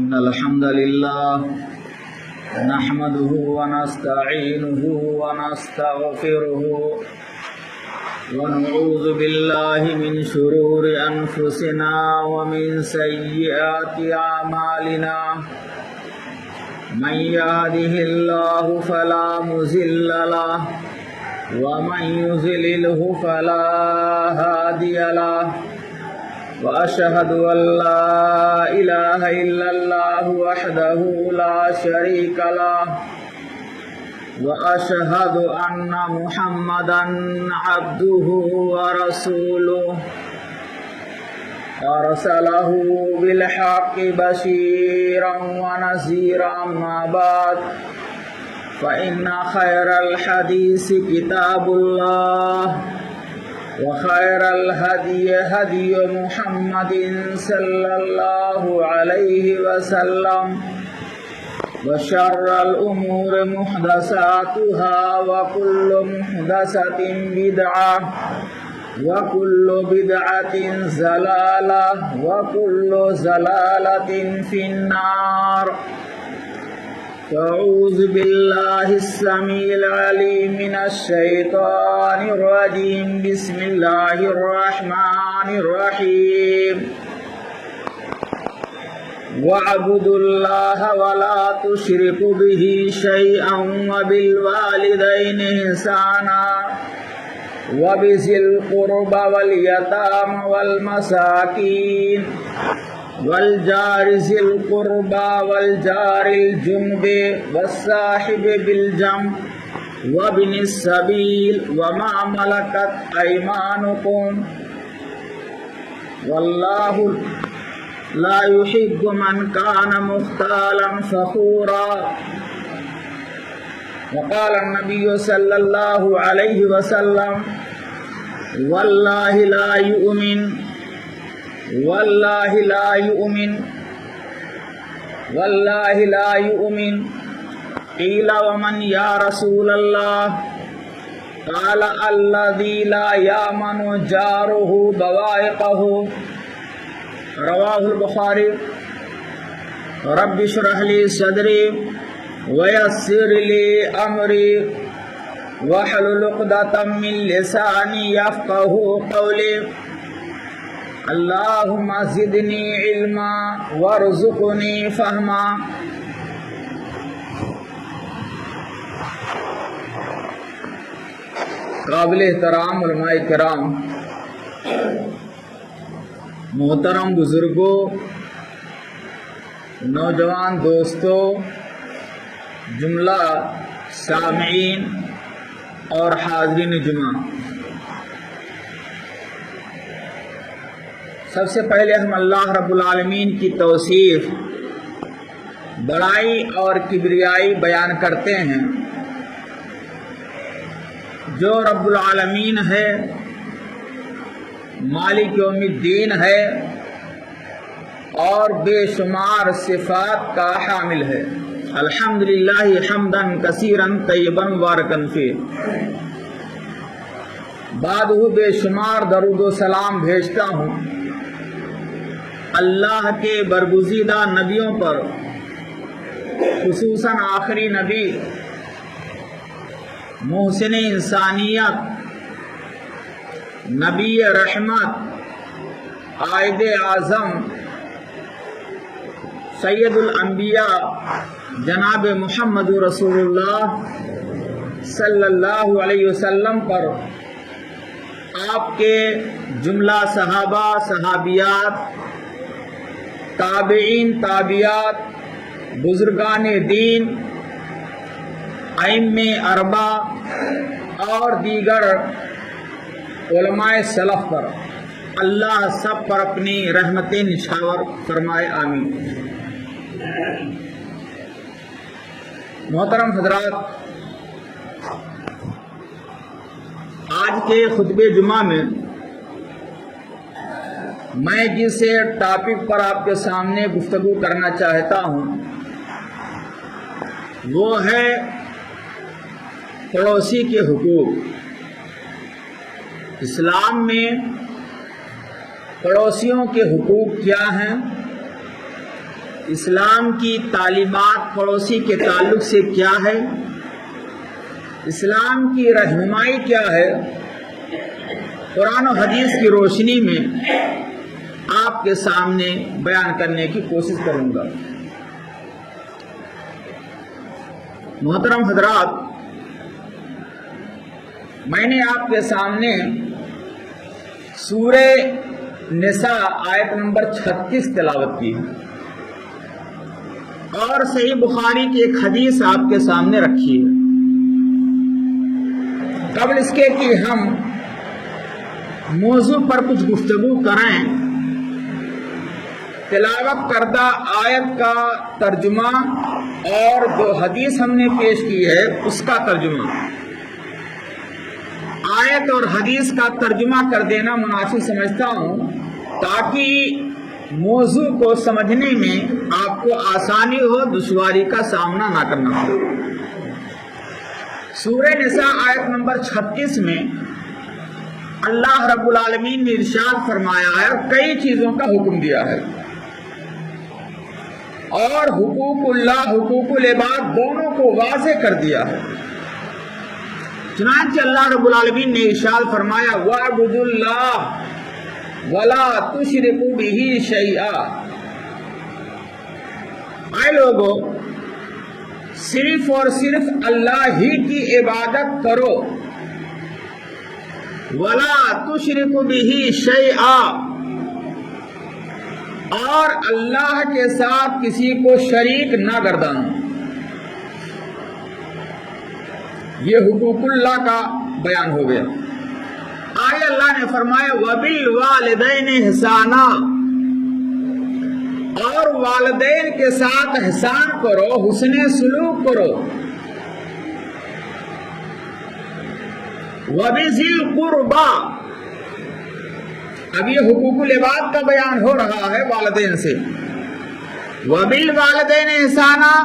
إن الحمد لله نحمده ونستعينه ونستغفره ونعوذ بالله من شرور أنفسنا ومن سيئات أعمالنا من يهده الله فلا مضل له ومن يضلله فلا هادي له وأشهد أن لا إله إلا الله وحده لا شريك له وأشهد أن محمدا عبده ورسوله أرسله بالحق بشيرا ونذيرا أما بعد فإن خير الحديث كتاب الله وخير الهدي هدي محمد صلى الله عليه وسلم وشر الأمور محدثاتها وكل محدثة بدعة وكل بدعة ضلالة وكل ضلالة في النار أعوذ بالله السميع العليم من الشيطان الرجيم بسم الله الرحمن الرحيم واعبدوا الله ولا تشركوا به شيئا وبالوالدين إحسانا وبذي القربى واليتامى والمساكين والجار ذي القربى والجار الجنب والصاحب بالجنب وابن السبيل وما ملكت أيمانكم والله لا يحب من كان مختالا فخورا وقال النبي صلى الله عليه وسلم والله لا يؤمن والله لا يؤمن والله لا يؤمن قيل ومن يا رسول الله قال الذي لا يأمن جاره بوائقه رواه البخاري رب اشرح لي صدري ويسر لي أمري واحلل عقدة من لساني يفقهوا قولي اللهم زدنی علما وارزقنی فہما۔ قابل احترام علماء کرام، محترم بزرگوں، نوجوان دوستوں، جملہ سامعین اور حاضرین جمعہ، سب سے پہلے ہم اللہ رب العالمین کی توصیف، بڑائی اور کبریائی بیان کرتے ہیں۔ جو رب العالمین ہے، مالک یوم الدین ہے اور بے شمار صفات کا حامل ہے۔ الحمدللہ حمدا کثیرا طیبا مبارکا فیہ۔ بعد بے شمار درود و سلام بھیجتا ہوں اللہ کے برگزیدہ نبیوں پر، خصوصاً آخری نبی محسن انسانیت، نبی رحمت، قائد اعظم، سید الانبیاء جناب محمد رسول اللہ صلی اللہ علیہ وسلم پر، آپ کے جملہ صحابہ، صحابیات، تابعین، تابعات، بزرگان دین، ائمہ اربعہ اور دیگر علماء سلف پر اللہ سب پر اپنی رحمتیں نچھاور فرمائے، آمین۔ محترم حضرات، آج کے خطبہ جمعہ میں میں جس ٹاپک پر آپ کے سامنے گفتگو کرنا چاہتا ہوں وہ ہے پڑوسی کے حقوق۔ اسلام میں پڑوسیوں کے حقوق کیا ہیں، اسلام کی تعلیمات پڑوسی کے تعلق سے کیا ہے، اسلام کی رہنمائی کیا ہے، قرآن و حدیث کی روشنی میں آپ کے سامنے بیان کرنے کی کوشش کروں گا۔ محترم حضرات، میں نے آپ کے سامنے سورہ نساء آیت نمبر 36 تلاوت کی اور صحیح بخاری کی ایک حدیث آپ کے سامنے رکھی ہے۔ قبل اس کے کہ ہم موضوع پر کچھ گفتگو کریں، تلاوت کردہ آیت کا ترجمہ اور جو حدیث ہم نے پیش کی ہے اس کا ترجمہ، آیت اور حدیث کا ترجمہ کر دینا مناسب سمجھتا ہوں تاکہ موضوع کو سمجھنے میں آپ کو آسانی ہو، دشواری کا سامنا نہ کرنا ہو۔ سورہ نساء آیت نمبر 36 میں اللہ رب العالمین نے ارشاد فرمایا ہے اور کئی چیزوں کا حکم دیا ہے، اور حقوق اللہ حقوق العباد دونوں کو واضح کر دیا ہے۔ چنانچہ اللہ رب العالمین نے ارشاد فرمایا وَاعْبُدُوا اللَّهَ وَلَا تُشْرِكُوا بِهِ شَيْئًا، اے لوگو صرف اور صرف اللہ ہی کی عبادت کرو، وَلَا تُشْرِكُوا بِهِ شَيْئًا، اور اللہ کے ساتھ کسی کو شریک نہ گردانو۔ یہ حقوق اللہ کا بیان ہو گیا۔ آگے اللہ نے فرمایا وَبِالْوَالِدَيْنِ إِحْسَانًا، اور والدین کے ساتھ احسان کرو، حسن سلوک کرو۔ وَبِذِي الْقُرْبَى، اب یہ حقوق العباد کا بیان ہو رہا ہے والدین سے۔ وَبِالْوَالِدَيْنِ إِحْسَانًا،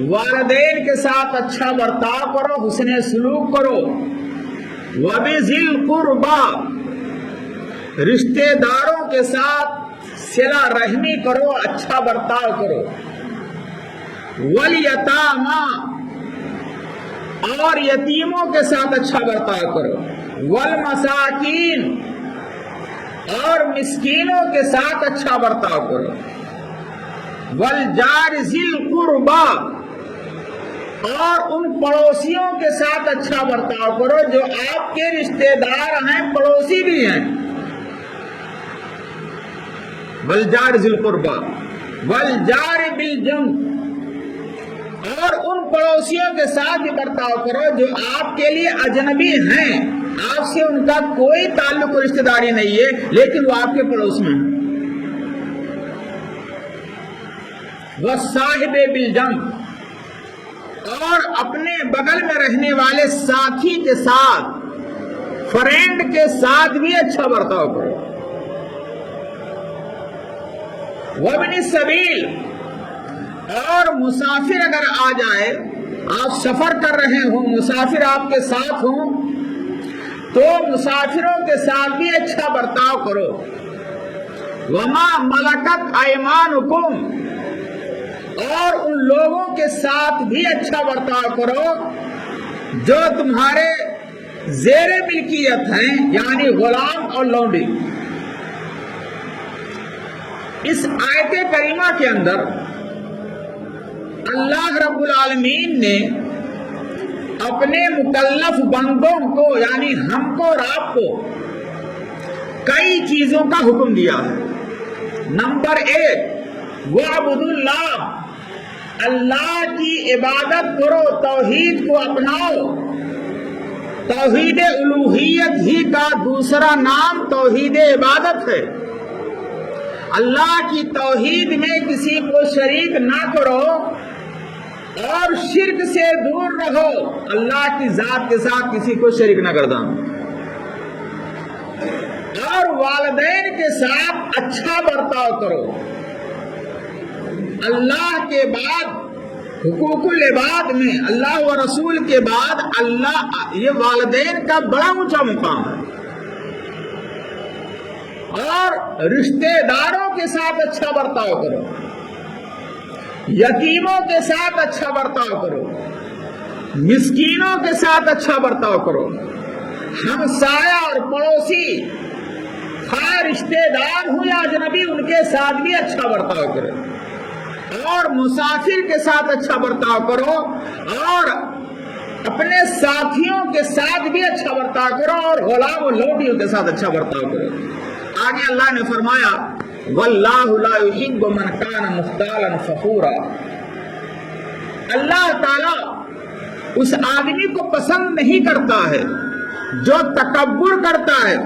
والدین کے ساتھ اچھا برتاؤ کرو، حسن سلوک کرو۔ وَبِذِي الْقُرْبَى، رشتہ داروں کے ساتھ صلہ رحمی کرو، اچھا برتاؤ کرو۔ وَالْيَتَامَى، اور یتیموں کے ساتھ اچھا برتاؤ کرو۔ وَالْمَسَاكِينَ، اور مسکینوں کے ساتھ اچھا برتاؤ کرو۔ وَالْجَارِ ذِي الْقُرْبَى، اور ان پڑوسیوں کے ساتھ اچھا برتاؤ کرو جو آپ کے رشتہ دار ہیں، پڑوسی بھی ہیں۔ وَالْجَارِ ذِي الْقُرْبَى وَالْجَارِ بِالْجَنْبِ، اور ان پڑوسیوں کے ساتھ بھی برتاؤ کرو جو آپ کے لیے اجنبی ہیں، آپ سے ان کا کوئی تعلق و رشتہ داری نہیں ہے لیکن وہ آپ کے پڑوس میں ہیں۔ وَالصَّاحِبِ بِالْجَنْبِ، اور اپنے بغل میں رہنے والے ساتھی کے ساتھ، فرینڈ کے ساتھ بھی اچھا برتاؤ کرو۔ وَابْنِ السَّبِيلِ، اور مسافر اگر آ جائے، آپ سفر کر رہے ہوں، مسافر آپ کے ساتھ ہوں تو مسافروں کے ساتھ بھی اچھا برتاؤ کرو۔ وَمَا مَلَكَتْ أَيْمَانُكُمْ، اور ان لوگوں کے ساتھ بھی اچھا برتاؤ کرو جو تمہارے زیر ملکیت ہیں، یعنی غلام اور لونڈی۔ اس آیت کریمہ کے اندر اللہ رب العالمین نے اپنے مکلف بندوں کو، یعنی ہم کو اور آپ کو، کئی چیزوں کا حکم دیا ہے۔ نمبر 1، وَاعْبُدُوا اللَّهَ، اللہ کی عبادت کرو، توحید کو اپناؤ۔ توحید الوہیت ہی کا دوسرا نام توحید عبادت ہے۔ اللہ کی توحید میں کسی کو شریک نہ کرو اور شرک سے دور رہو، اللہ کی ذات کے ساتھ کسی کو شریک نہ گردانو، اور والدین کے ساتھ اچھا برتاؤ کرو۔ اللہ کے بعد حقوق العباد میں، اللہ و رسول کے بعد اللہ، یہ والدین کا بڑا اونچا مقام ہے۔ اور رشتہ داروں کے ساتھ اچھا برتاؤ کرو۔ یتیموں کے ساتھ اچھا برتاؤ کرو، مسکینوں کے ساتھ اچھا برتاؤ کرو، ہمسایہ اور پڑوسی خواہ رشتے دار ہوں یا اجنبی ان کے ساتھ بھی اچھا برتاؤ کرو، اور مسافر کے ساتھ اچھا برتاؤ کرو، اور اپنے ساتھیوں کے ساتھ بھی اچھا برتاؤ کرو، اور غلام و لوٹیوں کے ساتھ اچھا برتاؤ کرو۔ آگے اللہ نے فرمایا واللہ لا يحب من کان مختالا فخورا، اللہ تعالی اس آدمی کو پسند نہیں کرتا ہے جو تکبر کرتا ہے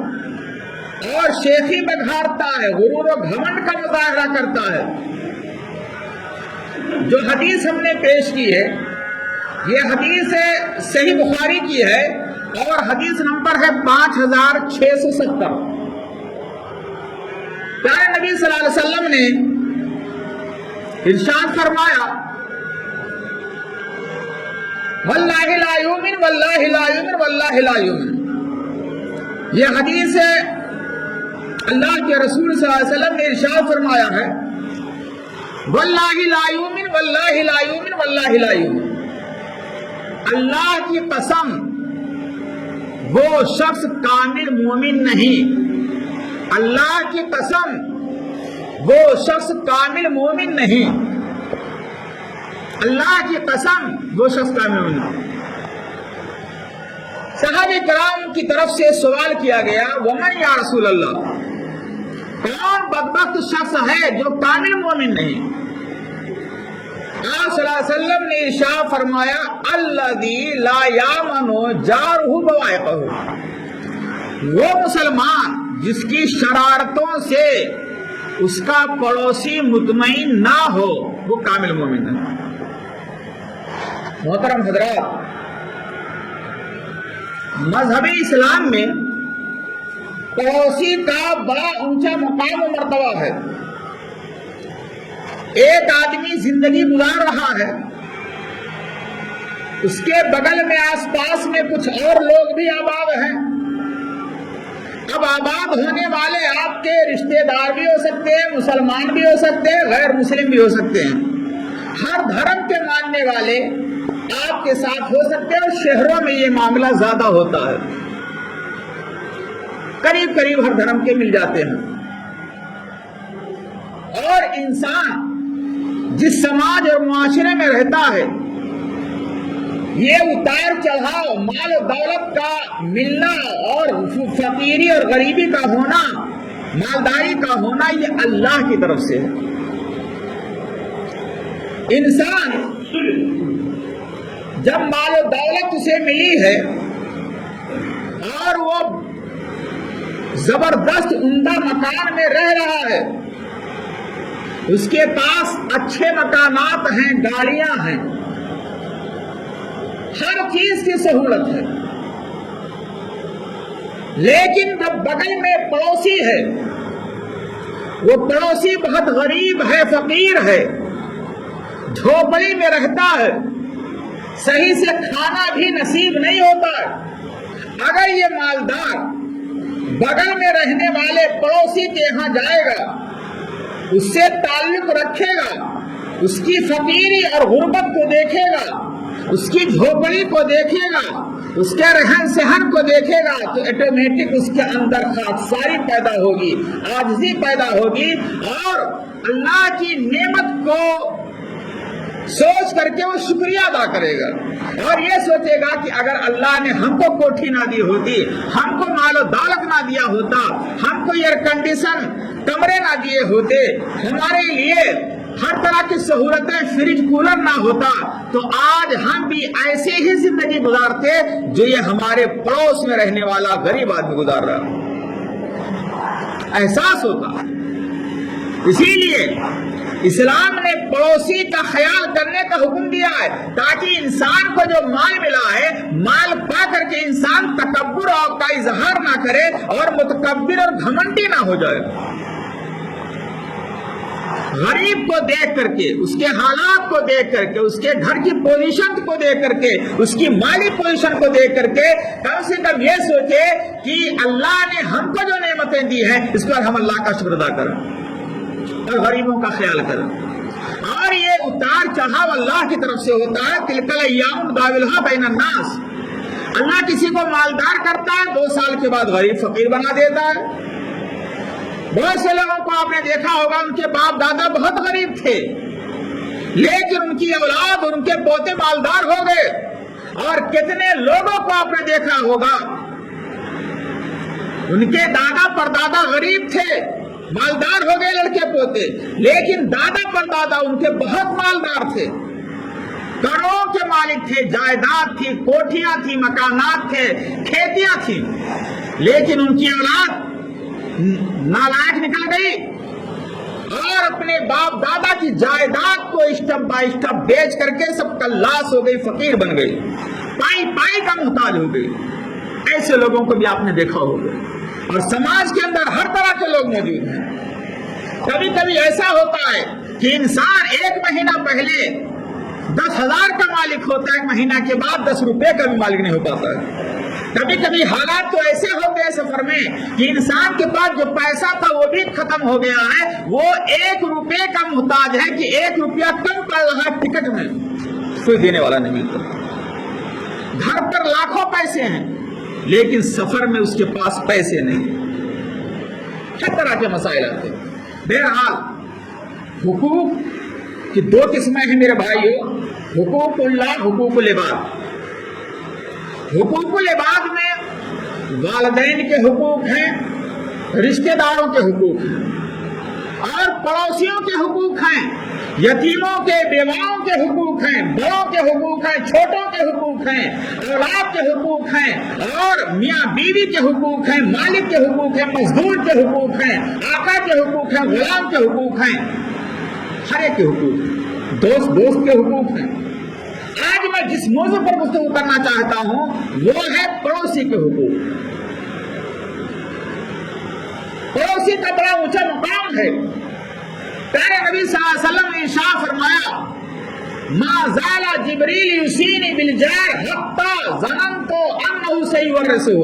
اور شیخی بگھارتا ہے، غرور و گھمنڈ کا مظاہرہ کرتا ہے۔ جو حدیث ہم نے پیش کی ہے یہ حدیث صحیح بخاری کی ہے اور حدیث نمبر ہے 5670۔ پیارے نبی صلی اللہ علیہ وسلم نے ارشاد فرمایا واللہ لا یؤمن واللہ لا یؤمن واللہ لا یؤمن، یہ حدیث اللہ کے رسول صلی اللہ علیہ وسلم نے ارشاد فرمایا ہے واللہ لا یؤمن واللہ لا یؤمن واللہ لا یؤمن، اللہ کی قسم وہ شخص کامل مومن نہیں، اللہ کی قسم وہ شخص کامل مومن نہیں، اللہ کی قسم وہ شخص کامل مومن نہیں۔ صحابہ کرام کی طرف سے سوال کیا گیا ومن یا رسول اللہ، کون بدبخت شخص ہے جو کامل مومن نہیں؟ آپ صلی اللہ علیہ وسلم نے ارشاد فرمایا الذی لا یامن جارہ بوائقہ، وہ مسلمان جس کی شرارتوں سے اس کا پڑوسی مطمئن نہ ہو وہ کامل مومن ہے۔ محترم حضرات، مذہب اسلام میں پڑوسی کا بڑا اونچا مقام و مرتبہ ہے۔ ایک آدمی زندگی گزار رہا ہے، اس کے بغل میں آس پاس میں کچھ اور لوگ بھی آباد ہیں، اب آباد ہونے والے آپ کے رشتے دار بھی ہو سکتے ہیں، مسلمان بھی ہو سکتے ہیں، غیر مسلم بھی ہو سکتے ہیں، ہر دھرم کے ماننے والے آپ کے ساتھ ہو سکتے ہیں، اور شہروں میں یہ معاملہ زیادہ ہوتا ہے، قریب قریب ہر دھرم کے مل جاتے ہیں۔ اور انسان جس سماج اور معاشرے میں رہتا ہے یہ اتار چڑھاؤ، مال و دولت کا ملنا اور فقیری اور غریبی کا ہونا، مالداری کا ہونا، یہ اللہ کی طرف سے ہے۔ انسان جب مال و دولت اسے ملی ہے اور وہ زبردست عمدہ مکان میں رہ رہا ہے، اس کے پاس اچھے مکانات ہیں، گاڑیاں ہیں، ہر چیز کی سہولت ہے، لیکن جب بغل میں پڑوسی ہے، وہ پڑوسی بہت غریب ہے، فقیر ہے، جھوپڑی میں رہتا ہے، صحیح سے کھانا بھی نصیب نہیں ہوتا ہے، اگر یہ مالدار بغل میں رہنے والے پڑوسی کے یہاں جائے گا، اس سے تعلق رکھے گا، اس کی فقیری اور غربت کو دیکھے گا، اس کی جھوپڑی کو دیکھے گا، اس کے رہن سہن کو دیکھے گا، تو آٹومیٹک اس کے اندر خاکساری پیدا ہوگی، عاجزی پیدا ہوگی، اور اللہ کی نعمت کو سوچ کر کے وہ شکریہ ادا کرے گا، اور یہ سوچے گا کہ اگر اللہ نے ہم کو کوٹھی نہ دی ہوتی، ہم کو مال و دولت نہ دیا ہوتا، ہم کو ایئر کنڈیشن کمرے نہ دیے ہوتے، ہمارے لیے ہر طرح کی سہولتیں، فریج کولر نہ ہوتا، تو آج ہم بھی ایسے ہی زندگی گزارتے جو یہ ہمارے پڑوس میں رہنے والا غریب آدمی گزار رہا۔ احساس ہوتا۔ اسی لیے اسلام نے پڑوسی کا خیال کرنے کا حکم دیا ہے، تاکہ انسان کو جو مال ملا ہے، مال پا کر کے انسان تکبر کا اظہار نہ کرے اور متکبر اور گھمنڈی نہ ہو جائے۔ غریب کو دیکھ کر کے، اس کے حالات کو دیکھ کر کے، اس کے گھر کی پوزیشن کو دیکھ کر کے، اس کی مالی پوزیشن کو دیکھ کر کے کم سے کم یہ سوچے کہ اللہ نے ہم کو جو نعمتیں دی ہیں اس پر ہم اللہ کا شکر ادا کریں اور غریبوں کا خیال کریں۔ اور یہ اتار چڑھاؤ اللہ کی طرف سے ہوتا ہے. تلک الایام نداولھا بین الناس. اللہ کسی کو مالدار کرتا ہے, 2 سال کے بعد غریب فقیر بنا دیتا ہے. بہت سے لوگوں کو آپ نے دیکھا ہوگا ان کے باپ دادا بہت غریب تھے, لیکن ان کی اولاد ان کے پوتے مالدار ہو گئے. اور کتنے لوگوں کو آپ نے دیکھا ہوگا ان کے دادا پردادا غریب تھے, مالدار ہو گئے لڑکے پوتے, لیکن دادا پردادا ان کے بہت مالدار تھے, کروڑوں کے مالک تھے, جائیداد تھی, کوٹھیاں تھی, مکانات تھے, کھیتیاں تھیں, لیکن ان کی اولاد نالائق نکل گئی اور اپنے باپ دادا کی جائیداد کو اسٹپ بائی اسٹپ بیچ کر کے سب کا لاس ہو گئی, فقیر بن گئی, پائی پائی کا محتاج ہو گئی. ایسے لوگوں کو بھی آپ نے دیکھا ہوگا, اور سماج کے اندر ہر طرح کے لوگ موجود ہیں. کبھی کبھی ایسا ہوتا ہے کہ انسان 1 مہینہ پہلے 10,000 کا مالک ہوتا ہے, 1 مہینہ کے بعد 10 روپے کا بھی مالک نہیں ہو پاتا ہے. کبھی کبھی حالات تو ایسے ہوتے ہیں سفر میں کہ انسان کے پاس جو پیسہ تھا وہ بھی ختم ہو گیا ہے, وہ 1 روپے کا محتاج ہے کہ 1 روپیہ کم پڑ رہا ہے ٹکٹ میں, کوئی دینے والا نہیں ملتا. گھر پر لاکھوں پیسے ہیں لیکن سفر میں اس کے پاس پیسے نہیں. ہر طرح کے مسائل آتے ہیں. بہرحال حقوق کی 2 قسمیں ہیں میرے بھائیو, حقوق اللہ, حقوق العباد. حقوق العباد میں والدین کے حقوق ہیں, رشتہ داروں کے حقوق ہیں, اور پڑوسیوں کے حقوق ہیں, یتیموں کے, بیواؤں کے حقوق ہیں, بڑوں کے حقوق ہیں, چھوٹوں کے حقوق ہیں, اولاد کے حقوق ہیں, اور میاں بیوی کے حقوق ہیں, مالک کے حقوق ہیں, مزدور کے حقوق ہیں, آقا کے حقوق ہیں, غلام کے حقوق ہیں, ہر ایک کے حقوق, دوست کے حقوق ہیں. آج میں جس موضوع پر گفتگو کرنا چاہتا ہوں وہ ہے پڑوسی کے حقوق. پڑوسی کا بڑا اونچا مقام ہے. پیارے نبی صلی اللہ علیہ وسلم نے ارشاد فرمایا, ما زال جبریل یوصینی بالجار حتی ظننت انہ سیورثہ.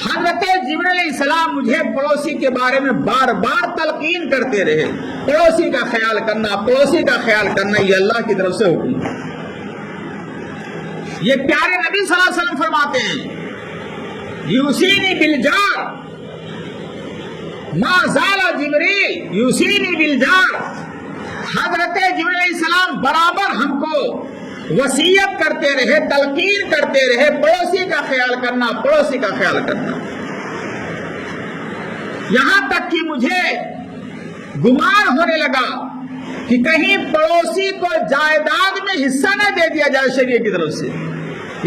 حضرت جبریل علیہ السلام مجھے پڑوسی کے بارے میں بار بار تلقین کرتے رہے, پڑوسی کا خیال کرنا, پڑوسی کا خیال کرنا, یہ اللہ کی طرف سے حکم. یہ پیارے نبی صلی اللہ علیہ وسلم فرماتے ہیں, یوصینی بالجار, ما زال جبریل یوصینی بالجار. حضرت جبریل علیہ السلام برابر ہم کو وصیت کرتے رہے, تلقین کرتے رہے, پڑوسی کا خیال کرنا, پڑوسی کا خیال کرنا. یہاں تک کہ مجھے گمان ہونے لگا کہ کہیں پڑوسی کو جائیداد میں حصہ نہ دے دیا جائے شریعت کی طرف سے.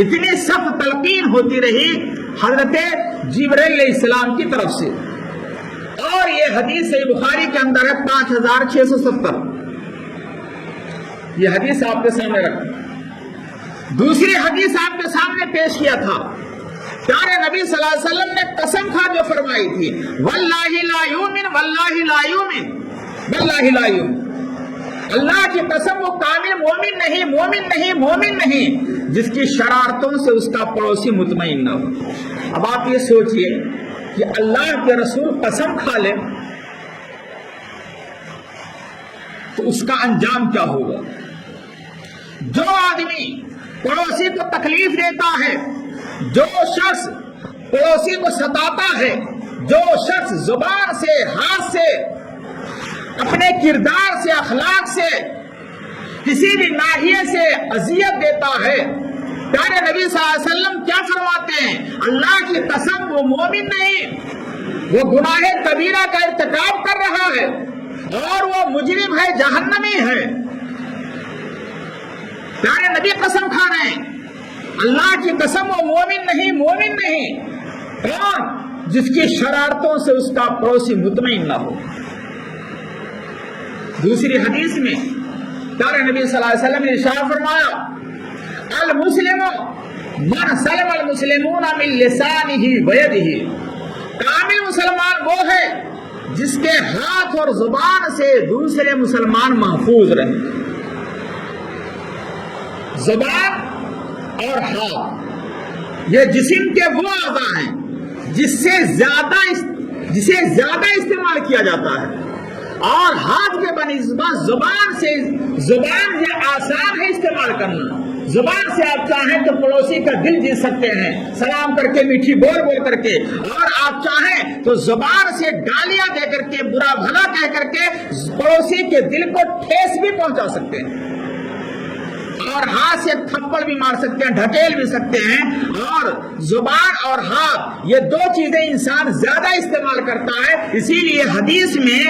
اتنی سخت تلقین ہوتی رہی حضرت جبریل علیہ السلام کی طرف سے. اور یہ حدیث صحیح بخاری کے اندر ہے 5670. یہ حدیث آپ کے سامنے رکھیں. دوسری حدیث آپ کے سامنے پیش کیا تھا. پیارے نبی صلی اللہ علیہ وسلم نے قسم کھا جو فرمائی تھی, واللہ لا یؤمن, واللہ لا یؤمن, واللہ لا یؤمن. اللہ کی قسم وہ کامل مومن نہیں, مومن نہیں, مومن نہیں جس کی شرارتوں سے اس کا پڑوسی مطمئن نہ ہو. اب آپ یہ سوچئے کہ اللہ کے رسول قسم کھا لے تو اس کا انجام کیا ہوگا. جو آدمی پڑوسی کو تکلیف دیتا ہے, جو شخص پڑوسی کو ستاتا ہے, جو شخص زبان سے, ہاتھ سے, اپنے کردار سے, اخلاق سے کسی بھی ناحیے سے اذیت دیتا ہے, پیارے نبی صلی اللہ علیہ وسلم کیا فرماتے ہیں, اللہ کی قسم وہ مومن نہیں, وہ گناہ کبیرہ کا ارتکاب کر رہا ہے اور وہ مجرم ہے, جہنمی ہے. پیارے نبی قسم کھا رہے ہیں, اللہ کی قسم وہ مومن نہیں, مومن نہیں. کون؟ جس کی شرارتوں سے اس کا پڑوسی مطمئن نہ ہو. دوسری حدیث میں پیارے نبی صلی اللہ علیہ وسلم نے ارشاد فرمایا, المسلم من سلم المسلمون من لسانہ ویدہ. کامل مسلمان وہ ہے جس کے ہاتھ اور زبان سے دوسرے مسلمان محفوظ رہیں. زبان اور ہاتھ یہ جسم کے وہ اعضاء ہیں جسے زیادہ استعمال کیا جاتا ہے, اور ہاتھ کے بنسبت زبان یہ آسان ہے استعمال کرنا. زبان سے آپ چاہیں تو پڑوسی کا دل جیت سکتے ہیں سلام کر کے, میٹھی بول بول کر کے, اور آپ چاہیں تو زبان سے گالیاں دے کر کے, برا بھلا کہہ کر کے پڑوسی کے دل کو ٹھیس بھی پہنچا سکتے ہیں, اور ہاتھ سے تھپڑ بھی مار سکتے ہیں, ڈھکیل بھی سکتے ہیں. اور زبان اور ہاتھ یہ دو چیزیں انسان زیادہ استعمال کرتا ہے, اسی لیے حدیث میں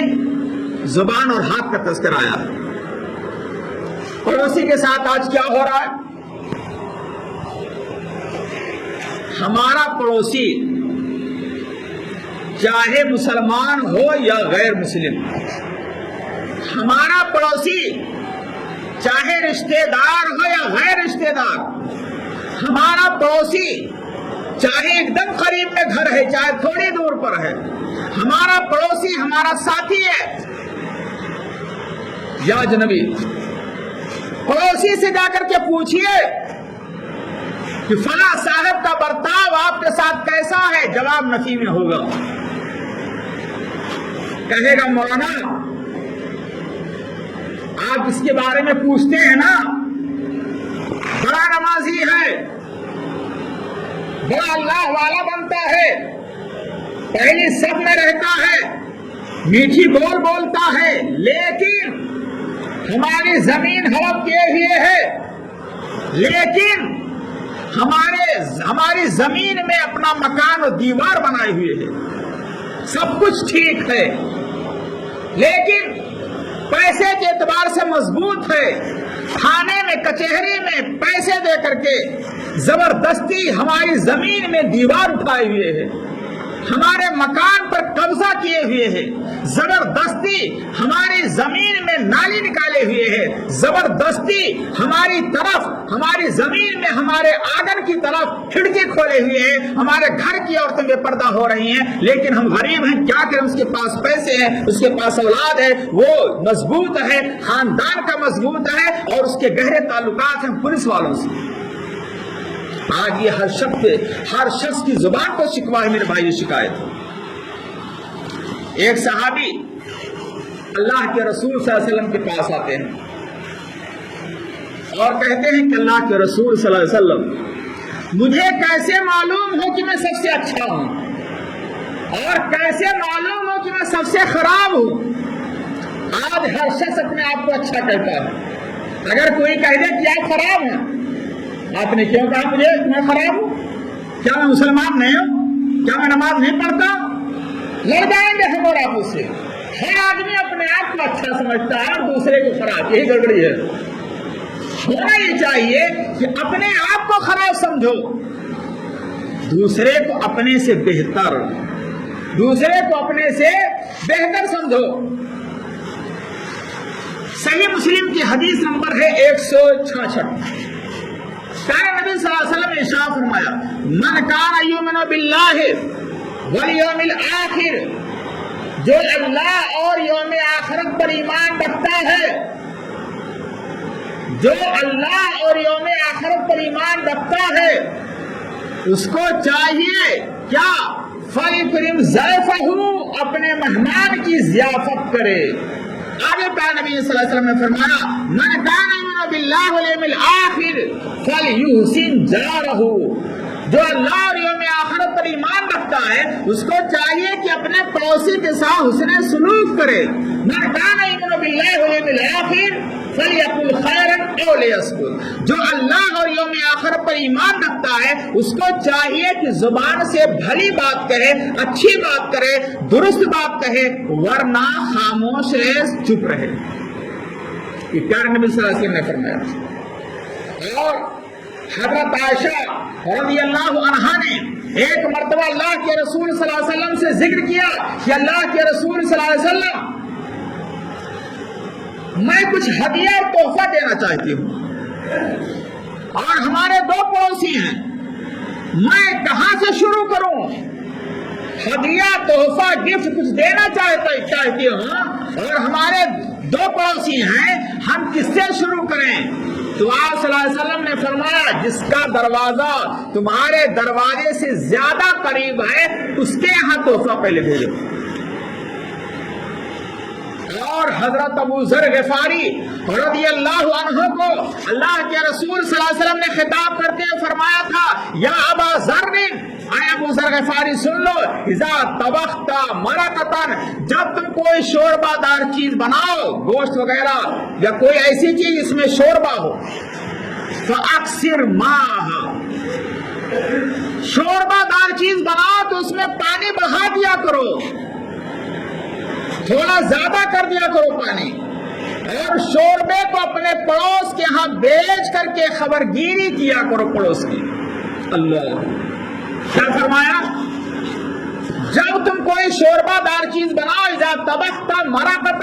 زبان اور ہاتھ کا تذکرہ آیا. پڑوسی کے ساتھ آج کیا ہو رہا ہے؟ ہمارا پڑوسی چاہے مسلمان ہو یا غیر مسلم, ہمارا پڑوسی چاہے رشتہ دار ہو یا غیر رشتہ دار, ہمارا پڑوسی چاہے ایک دم قریب میں گھر ہے چاہے تھوڑی دور پر ہے, ہمارا پڑوسی ہمارا ساتھی ہے یا اجنبی. پڑوسی سے جا کر کے پوچھئے کہ فلاں صاحب کا برتاؤ آپ کے ساتھ کیسا ہے, جواب نفی میں ہوگا. کہے گا مولانا آپ اس کے بارے میں پوچھتے ہیں نا, بڑا نمازی ہے, بڑا اللہ والا بنتا ہے, پہلی سب میں رہتا ہے, میٹھی بول بولتا ہے, لیکن ہماری زمین ہڑپ کیے ہوئے ہے, لیکن ہماری زمین میں اپنا مکان اور دیوار بنائے ہوئے ہے, سب کچھ ٹھیک ہے, لیکن پیسے کے اعتبار سے مضبوط ہے, تھانے میں کچہری میں پیسے دے کر کے زبردستی ہماری زمین میں دیوار اٹھائے ہوئے ہے, ہمارے مکان پر قبضہ کیے ہوئے ہیں, زبردستی ہماری زمین میں نالی نکالے ہوئے ہیں, زبردستی ہماری طرف ہماری زمین میں ہمارے آنگن کی طرف کھڑکی کھولے ہوئے ہیں, ہمارے گھر کی عورتیں بے پردہ ہو رہی ہیں, لیکن ہم غریب ہیں, کیا کریں, اس کے پاس پیسے ہیں, اس کے پاس اولاد ہے, وہ مضبوط ہے, خاندان کا مضبوط ہے, اور اس کے گہرے تعلقات ہیں پولیس والوں سے. آج یہ ہر شخص کی زبان کو شکوا ہے میرے بھائی, شکایت. ایک صحابی اللہ کے رسول صلی اللہ علیہ وسلم کے پاس آتے ہیں اور کہتے ہیں کہ اللہ کے رسول صلی اللہ علیہ وسلم مجھے کیسے معلوم ہو کہ میں سب سے اچھا ہوں, اور کیسے معلوم ہو کہ میں سب سے خراب ہوں. آج ہر شخص اپنے آپ کو اچھا کہتا ہے, اگر کوئی کہہ دے کہ آپ خراب ہیں, آپ نے کیوں کہا مجھے میں خراب ہوں, کیا میں مسلمان نہیں ہوں, کیا میں نماز نہیں پڑھتا, لڑ جائیں گے ہم اور آپ اس سے. ہر آدمی اپنے آپ کو اچھا سمجھتا ہے اور دوسرے کو خراب, یہی گڑبڑی ہے. ہونا یہ چاہیے کہ اپنے آپ کو خراب سمجھو, دوسرے کو اپنے سے بہتر, دوسرے کو اپنے سے بہتر سمجھو. صحیح مسلم کی حدیث نمبر ہے 166. کان نبی صلی اللہ علیہ وسلم نے ارشاد فرمایا, من کان یؤمن باللہ والیوم الآخر, جو اللہ اور یوم آخرت پر ایمان رکھتا ہے, جو اللہ اور یوم آخرت پر ایمان رکھتا ہے, اس کو چاہیے کیا, فَلْيُكْرِمْ ضَيْفَهُ, اپنے مہمان کی ضیافت کرے. آگے پیارے نبی صلی اللہ علیہ وسلم نے فرمایا, من کان یؤمن باللہ والیوم الآخر فَلْيُحْسِنْ جَارَهُ, جو اللہ اور یوم آخرت پر ایمان رکھتا ہے اس کو چاہیے کہ اپنے پڑوسی کے ساتھ حسن سلوک کرے. من کان یؤمن باللہ والیوم الآخر فَلْيَقُلْ خَيْرًا أَوْ لِيَصْمُتْ, جو اللہ اور یوم آخرت پر ایمان رکھتا ہے اس کو چاہیے کہ زبان سے بھلی بات کہے, اچھی بات کرے, درست بات کہے, ورنہ خاموش رہے, چپ رہے. یہ پیارے نبی صلی اللہ علیہ وسلم نے فرمایا. اور حضرت عائشہ رضی اللہ عنہا نے ایک مرتبہ اللہ کے رسول صلی اللہ علیہ وسلم سے ذکر کیا کہ اللہ کے رسول صلی اللہ علیہ وسلم, میں کچھ ہدیہ اور تحفہ دینا چاہتی ہوں, اور ہمارے 2 پڑوسی ہیں, میں کہاں سے شروع کروں, ہدیہ تحفہ گفٹ کچھ دینا چاہتی ہوں, اور ہمارے 2 پڑوسی ہیں, ہم کس سے شروع کریں. تو آپ صلی اللہ علیہ وسلم نے فرمایا, جس کا دروازہ تمہارے دروازے سے زیادہ قریب ہے اس کے یہاں تحفہ پہلے بھیجو. اور حضرت ابو ذر غفاری رضی اللہ عنہ کو اللہ کے رسول صلی اللہ علیہ وسلم نے خطاب کرتے ہوئے فرمایا تھا، یا ابا ذر، اے ابو ذر غفاری سن لو، اذا طبخت مرقۃ، جب تم کوئی شوربہ دار چیز بناؤ، گوشت وغیرہ یا کوئی ایسی چیز جس میں شوربہ ہو، فاکثر ماءھا، شوربہ دار چیز بناؤ تو اس میں پانی بہا دیا کرو، تھوڑا زیادہ کر دیا کرو پانی، اور شوربے کو اپنے پڑوس کے ہاں بیچ کر کے خبر گیری کیا کرو پڑوس کی۔ اللہ کیا فرمایا؟ جب تم کوئی شوربہ دار چیز بناؤ، اذا طبخت مرقۃ،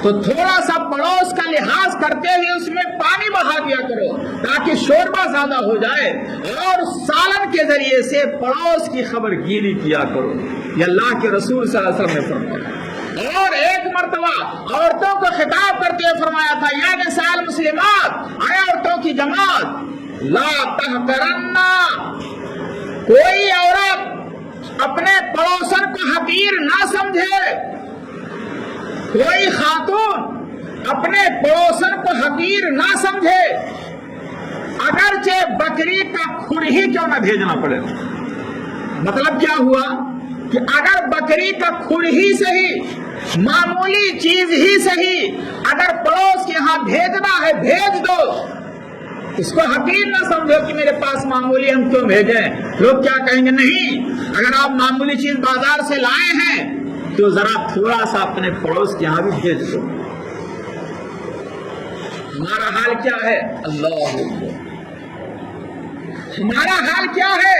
تو تھوڑا سا پڑوس کا لحاظ کرتے ہوئے اس میں پانی بہا دیا کرو تاکہ شوربہ زیادہ ہو جائے، اور سالن کے ذریعے سے پڑوس کی خبر گیری کیا کرو۔ یہ اللہ کے رسول صلی اللہ علیہ وسلم نے فرمایا۔ اور ایک مرتبہ عورتوں کو خطاب کرتے ہوئے فرمایا تھا، یا نساء المسلمات، اے عورتوں کی جماعت، لا تحقرن، کوئی عورت اپنے پڑوسن کو حقیر نہ سمجھے، کوئی خاتون اپنے پڑوسن کو حقیر نہ سمجھے، اگرچہ بکری کا کھر ہی کیوں نہ بھیجنا پڑے۔ مطلب کیا ہوا کہ اگر بکری کا کھر ہی صحیح، معمولی چیز ہی صحیح، اگر پڑوس کے ہاں بھیجنا ہے بھیج دو، اس کو حقیر نہ سمجھو کہ میرے پاس معمولی ہم کیوں بھیجیں، لوگ کیا کہیں گے۔ نہیں، اگر آپ معمولی چیز بازار سے لائے ہیں تو ذرا تھوڑا سا اپنے پڑوس کے یہاں بھی بھیج دو۔ ہمارا حال کیا ہے؟ اللہ، ہمارا حال کیا ہے؟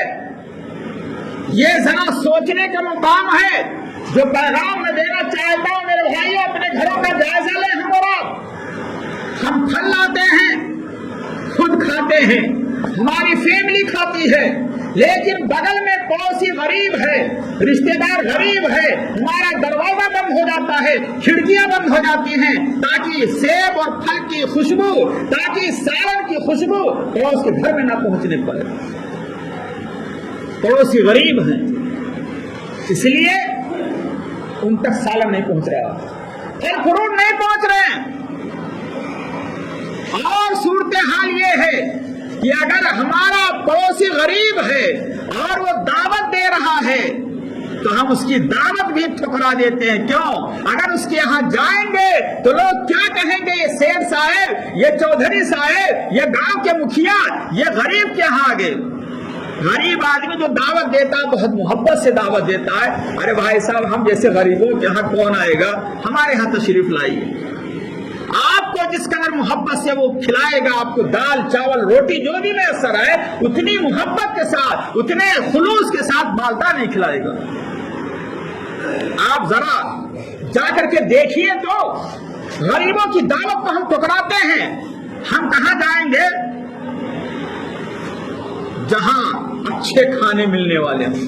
یہ ذرا سوچنے کا مقام ہے۔ جو پیغام میں دینا چاہتا ہوں میرے بھائیوں، اپنے گھروں کا جائزہ لیں۔ ہم پھل لاتے ہیں، خود کھاتے ہیں، ہماری فیملی کھاتی ہے، لیکن بغل میں پڑوسی غریب ہے، رشتہ دار غریب ہے، ہمارا دروازہ بند ہو جاتا ہے، کھڑکیاں بند ہو جاتی ہیں، تاکہ سیب اور پھل کی خوشبو، تاکہ سالن کی خوشبو پڑوس کے گھر میں نہ پہنچنے پڑے۔ پڑوسی غریب ہیں، اس لیے ان تک سالن نہیں پہنچ رہا، پھل فروٹ نہیں پہنچ رہے ہیں۔ اور صورتحال یہ ہے کہ اگر ہمارا پڑوسی غریب ہے اور وہ دعوت دے رہا ہے تو ہم اس کی دعوت بھی ٹھکرا دیتے ہیں۔ کیوں؟ اگر اس کے یہاں جائیں گے تو لوگ کیا کہیں گے، یہ سیٹ صاحب، یہ چودھری صاحب، یہ گاؤں کے مکھیا، یہ غریب کے یہاں آ گئے۔ غریب آدمی جو دعوت دیتا ہے بہت محبت سے دعوت دیتا ہے، ارے بھائی صاحب ہم جیسے غریبوں کے یہاں کون آئے گا، ہمارے یہاں تشریف لائیے۔ آپ کو جس قدر محبت سے وہ کھلائے گا، آپ کو دال چاول روٹی جو بھی میسر ہے، اتنی محبت کے ساتھ، اتنے خلوص کے ساتھ مالدار نہیں کھلائے گا۔ آپ ذرا جا کر کے دیکھیے تو غریبوں کی دعوت کو ہم ٹکراتے ہیں۔ ہم کہاں جائیں گے؟ جہاں اچھے کھانے ملنے والے ہیں۔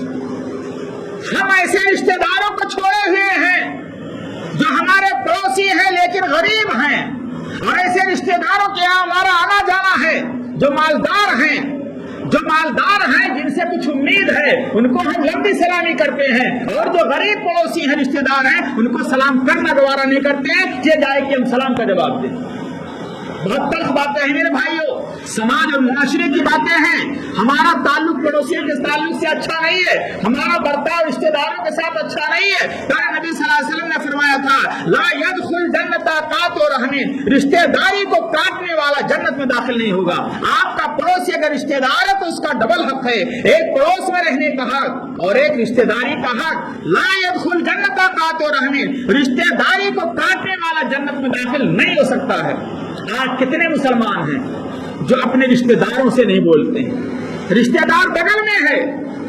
ہم ایسے رشتہ داروں کو چھوڑے ہوئے ہیں جو ہمارے پڑوسی ہیں لیکن غریب ہیں، اور ایسے رشتہ داروں کے یہاں ہمارا آنا جانا ہے جو مالدار ہیں، جن سے کچھ امید ہے، ان کو ہم لمبی سلامی کرتے ہیں، اور جو غریب پڑوسی ہیں، رشتہ دار ہیں، ان کو سلام کرنا گوارا نہیں کرتے ہیں کہ جائے کہ ہم سلام کا جواب دیں۔ بہت تلخ باتیں ہیں میرے بھائیوں، سماج اور معاشرے کی باتیں ہیں۔ ہمارا تعلق پڑوسیوں کے تعلق سے اچھا نہیں ہے، ہمارا برتاؤ رشتہ داروں کے ساتھ اچھا نہیں ہے۔ پیارے نبی صلی اللہ علیہ وسلم نے فرمایا تھا، لا يدخل جنت قاطع رحم، رشتہ داری کو کاٹنے والا جنت میں داخل نہیں ہوگا۔ آپ کا پڑوسی اگر رشتہ دار ہے تو اس کا ڈبل حق ہے، ایک پڑوس میں رہنے کا حق اور ایک رشتہ داری کا حق۔ لا يدخل جنت قاطع رحم، رشتہ داری کو کاٹنے والا جنت میں داخل نہیں ہو سکتا ہے۔ آج کتنے مسلمان ہیں جو اپنے رشتہ داروں سے نہیں بولتے ہیں؟ رشتہ دار بغل میں ہے،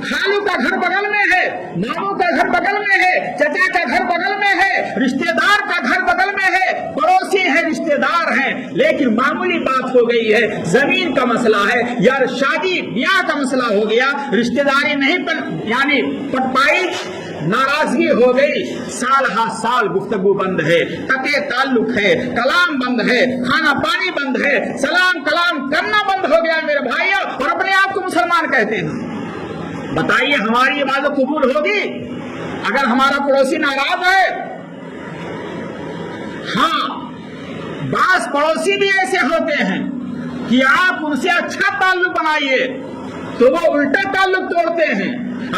خالو کا گھر بغل میں ہے، ماموں کا گھر بغل میں ہے، چچا کا گھر بغل میں ہے، رشتہ دار کا گھر بغل میں ہے، پڑوسی ہے، رشتہ دار ہیں، لیکن معمولی بات ہو گئی ہے، زمین کا مسئلہ ہے یا شادی بیاہ کا مسئلہ ہو گیا، رشتہ داری نہیں یعنی پٹ پائی، ناراضگی ہو گئی، سال ہا سال گفتگو بند ہے، قطع تعلق ہے، کلام بند ہے، کھانا پانی بند ہے، سلام کلام کرنا بند ہو گیا میرے بھائیوں، اور اپنے آپ کو مسلمان کہتے ہیں۔ بتائیے ہماری عبادت قبول ہوگی اگر ہمارا پڑوسی ناراض ہے، ہاں بعض پڑوسی بھی ایسے ہوتے ہیں کہ آپ ان سے اچھا تعلق بنائیے تو وہ الٹا تعلق توڑتے ہیں،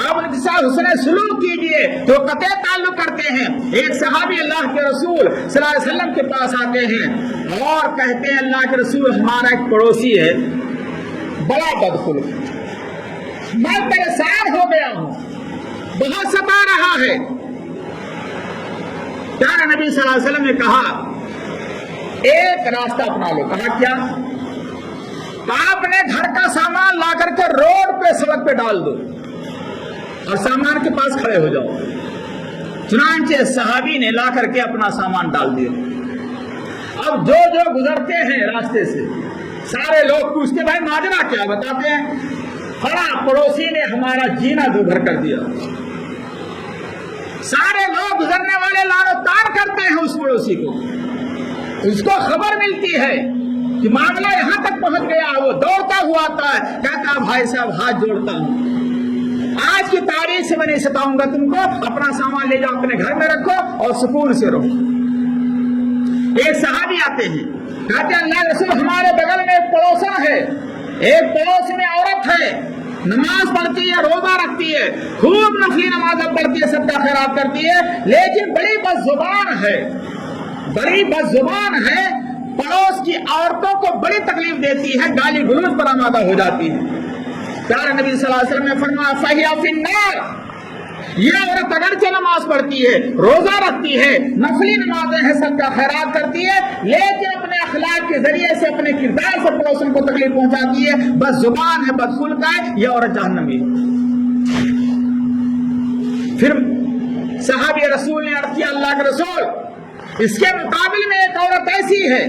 آپ ان کے ساتھ حسن سلوک کیجئے تو قطع تعلق کرتے ہیں۔ ایک صحابی اللہ کے رسول صلی اللہ علیہ وسلم کے پاس آتے ہیں اور کہتے ہیں اللہ کے رسول ہمارا ایک پڑوسی ہے بڑا بدخلق، میں پریشان ہو گیا ہوں، بہت ستا رہا ہے۔ پیارے نبی صلی اللہ علیہ وسلم نے کہا ایک راستہ اپنا لو۔ کہا کیا؟ آپ اپنے گھر کا سامان لا کر کے روڈ پہ سڑک پہ ڈال دو اور سامان کے پاس کھڑے ہو جاؤ۔ چنانچہ صحابی نے لا کر کے اپنا سامان ڈال دیا۔ اب جو گزرتے ہیں راستے سے سارے لوگ پوچھتے بھائی ماجرا کیا؟ بتاتے ہیں فلاں پڑوسی نے ہمارا جینا دوبھر کر دیا۔ سارے لوگ گزرنے والے لان و تان کرتے ہیں اس پڑوسی کو، اس کو خبر ملتی ہے کہ معاملہ یہاں تک پہنچ گیا، وہ دوڑتا ہوا آتا ہے، کہتا بھائی صاحب ہاتھ جوڑتا ہوں، آج کی تاریخ سے میں نہیں ستاؤں گا تم کو، اپنا سامان لے جاؤ اپنے گھر میں رکھو اور سکون سے رہو۔ ایک صحابی آتے ہیں کہتے ہیں اللہ رسول ہمارے بغل میں ایک پڑوسن ہے، ایک پڑوس میں عورت ہے، نماز پڑھتی ہے، روزہ رکھتی ہے، خوب نفلی نماز پڑھتی ہے، صدقہ خیرات کرتی ہے، لیکن بڑی بدزبان ہے، بڑی بدزبان ہے، پڑوس کی عورتوں کو بڑی تکلیف دیتی ہے، گالی گلوچ پر آمادہ ہو جاتی ہے۔ پیارے نبی صلی اللہ علیہ وسلم نے فرمایا فَهِيَ فِي النَّارِ، یہ عورت اگرچہ نماز پڑھتی ہے، روزہ رکھتی ہے، نفلی نمازیں ہیں، صدقہ خیرات کرتی ہے، لیکن اپنے اخلاق کے ذریعے سے اپنے کردار سے پڑوسن کو تکلیف پہنچاتی ہے، بس زبان ہے، بد خلق ہے، یہ عورت جہنمی ہے۔ پھر صحابی رسول نے عرض کیا اللہ کے رسول اس کے مقابل میں ایک عورت ایسی ہے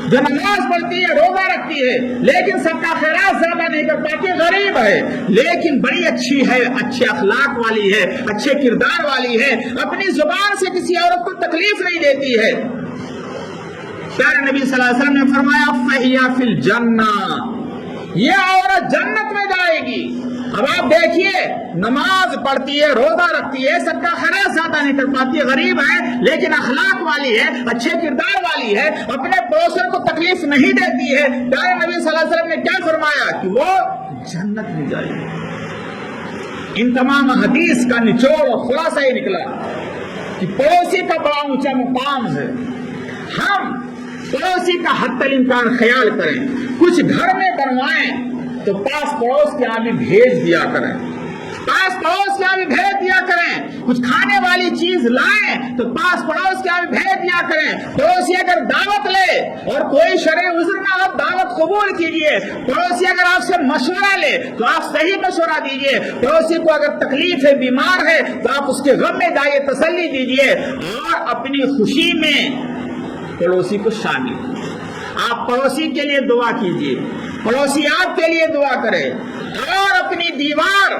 جو نماز پڑھتی ہے، روزہ رکھتی ہے، لیکن صدقہ خیرات زیادہ نہیں کر پاتی، غریب ہے، لیکن بڑی اچھی ہے، اچھے اخلاق والی ہے، اچھے کردار والی ہے، اپنی زبان سے کسی عورت کو تکلیف نہیں دیتی ہے۔ پیارے نبی صلی اللہ علیہ وسلم نے فرمایا فَهِيَ فِي الْجَنَّةِ، یہ عورت جنت میں جائے گی۔ اب آپ دیکھیے نماز پڑھتی ہے، روزہ رکھتی ہے، صدقہ خیرات زیادہ نہیں کر پاتی، غریب ہے لیکن اخلاق والی ہے، اچھے کردار والی ہے، اپنے پڑوسن کو تکلیف نہیں دیتی ہے۔ پیارے نبی صلی اللہ علیہ وسلم نے کیا فرمایا کہ وہ جنت میں جائے گی۔ ان تمام حدیث کا نچوڑ اور خلاصہ یہ نکلا کہ پڑوسی کا بڑا اونچا مقام ہے، ہم پڑوسی کا حتی الامکان خیال کریں، کچھ گھر میں بنوائیں تو پاس پڑوس کے یہاں بھی بھیج دیا کریں، پاس پڑوس کے یہاں بھی بھیج دیا کریں، کچھ کھانے والی چیز لائیں تو پاس پڑوس کے یہاں بھی بھیج دیا کریں۔ پڑوسی اگر دعوت لے اور کوئی شرعی عذر نہ ہو دعوت قبول کیجئے، پڑوسی اگر آپ سے مشورہ لے تو آپ صحیح مشورہ دیجئے، پڑوسی کو اگر تکلیف ہے، بیمار ہے تو آپ اس کے غم میں جائیے، تسلی دیجئے، اور اپنی خوشی میں پڑوسی کو شامل کیجئے۔ آپ پڑوسی کے لیے دعا کیجئے، پڑوسی آپ کے لیے دعا کرے، اور اپنی دیوار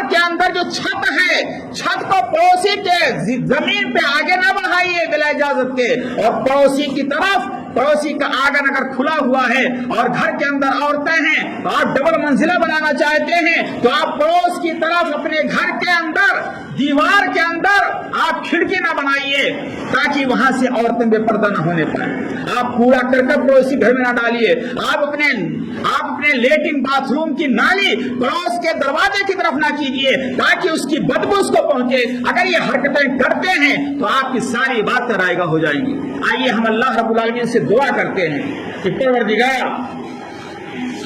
کے اندر جو چھت ہے، چھت کو پڑوسی کے زمین پہ آگے نہ بڑھائیے بلا اجازت کے، اور پڑوسی کی طرف پڑوسی کا آنگن اگر کھلا ہوا ہے اور گھر کے اندر عورتیں ہیں تو آپ ڈبل منزلہ بنانا چاہتے ہیں تو آپ پڑوس کی طرف اپنے گھر کے اندر دیوار کے اندر آپ کھڑکی نہ بنائیے تاکہ وہاں سے عورتیں بے پردہ نہ ہونے پائیں۔ آپ کوڑا کرکٹ پڑوسی گھر میں نہ ڈالیے، آپ اپنے لیٹرن باتھ روم کی نالی پڑوس کے دروازے کی طرف نہ کیجیے تاکہ اس کی بدبو اس کو پہنچے۔ اگر یہ حرکتیں کرتے ہیں تو آپ کی ساری باتیں رائگاں ہو جائیں گی۔ آئیے ہم اللہ رب العالمین سے دعا کرتے ہیں کہ پروردگار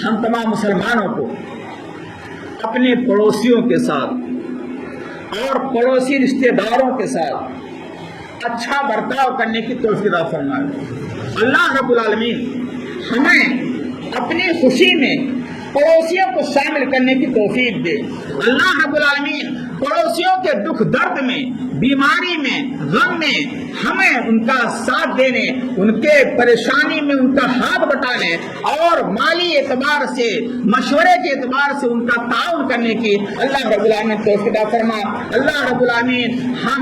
ہم تمام مسلمانوں کو اپنے پڑوسیوں کے ساتھ اور پڑوسی رشتہ داروں کے ساتھ اچھا برتاؤ کرنے کی توفیق عطا فرمائے۔ اللہ رب العالمین ہمیں اپنی خوشی میں پڑوسیوں کو شامل کرنے کی توفیق دے۔ اللہ رب العالمین پڑوسیوں کے دکھ درد میں، بیماری میں، غم میں ہمیں ان کا ساتھ دینے، ان کے پریشانی میں ان کا ہاتھ بٹانے اور مالی اعتبار سے، مشورے کے اعتبار سے ان کا تعاون کرنے کی اللہ رب العالمین توفیق عطا فرما۔ اللہ رب العالمین ہم